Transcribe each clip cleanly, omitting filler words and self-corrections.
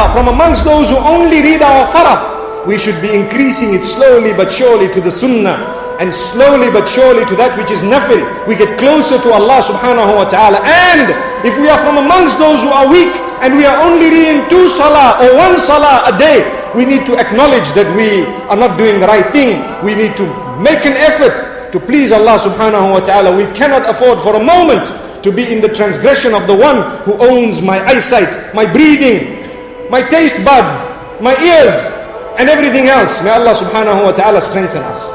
are from amongst those who only read our farad, we should be increasing it slowly but surely to the sunnah, and slowly but surely to that which is nafil. We get closer to Allah subhanahu wa ta'ala. And if we are from amongst those who are weak and we are only reading 2 salah or 1 salah a day, we need to acknowledge that we are not doing the right thing. We need to make an effort to please Allah subhanahu wa ta'ala. We cannot afford for a moment to be in the transgression of the one who owns my eyesight, my breathing, my taste buds, my ears, and everything else. May Allah subhanahu wa ta'ala strengthen us.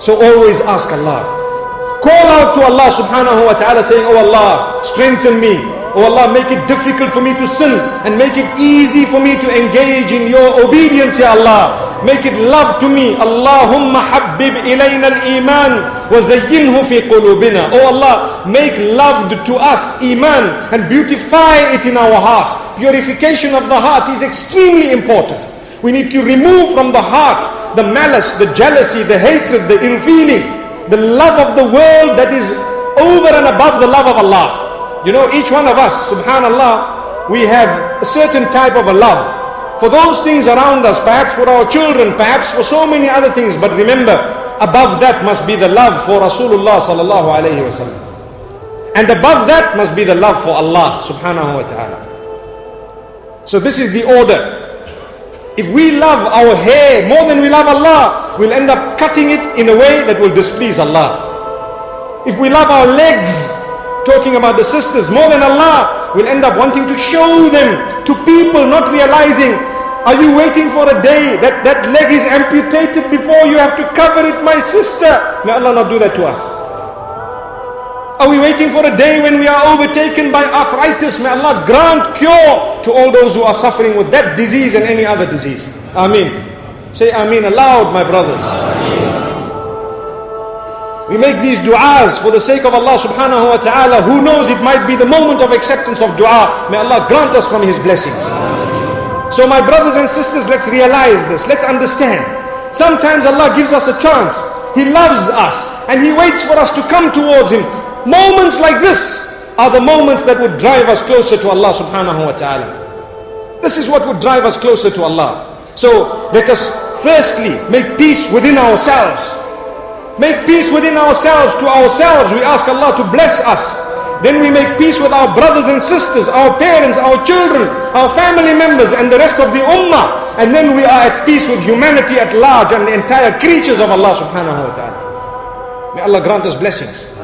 So always ask Allah. Call out to Allah subhanahu wa ta'ala saying, oh Allah, strengthen me. Oh Allah, make it difficult for me to sin and make it easy for me to engage in your obedience, Ya Allah. Make it love to me. Allahumma habbib ilayna al-iman wa zayyinhu fi qulubina. Oh Allah, make love to us Iman and beautify it in our hearts. Purification of the heart is extremely important. We need to remove from the heart the malice, the jealousy, the hatred, the ill feeling, the love of the world that is over and above the love of Allah. You know, each one of us, subhanallah, we have a certain type of a love for those things around us, perhaps for our children, perhaps for so many other things. But remember, above that must be the love for Rasulullah sallallahu alayhi wa sallam. And above that must be the love for Allah subhanahu wa ta'ala. So this is the order. If we love our hair more than we love Allah, we'll end up cutting it in a way that will displease Allah. If we love our legs, talking about the sisters, more than Allah, we'll end up wanting to show them to people, not realizing, are you waiting for a day that that leg is amputated before you have to cover it, my sister? May Allah not do that to us. Are we waiting for a day when we are overtaken by arthritis? May Allah grant cure to all those who are suffering with that disease and any other disease. Ameen. Say Ameen aloud, my brothers. We make these du'as for the sake of Allah subhanahu wa ta'ala. Who knows, it might be the moment of acceptance of du'a. May Allah grant us from His blessings. So my brothers and sisters, let's realize this. Let's understand. Sometimes Allah gives us a chance. He loves us and He waits for us to come towards Him. Moments like this are the moments that would drive us closer to Allah subhanahu wa ta'ala. This is what would drive us closer to Allah. So let us firstly make peace within ourselves. Make peace within ourselves. To ourselves we ask Allah to bless us. Then we make peace with our brothers and sisters, our parents, our children, our family members and the rest of the ummah. And then we are at peace with humanity at large and the entire creatures of Allah subhanahu wa ta'ala. May Allah grant us blessings.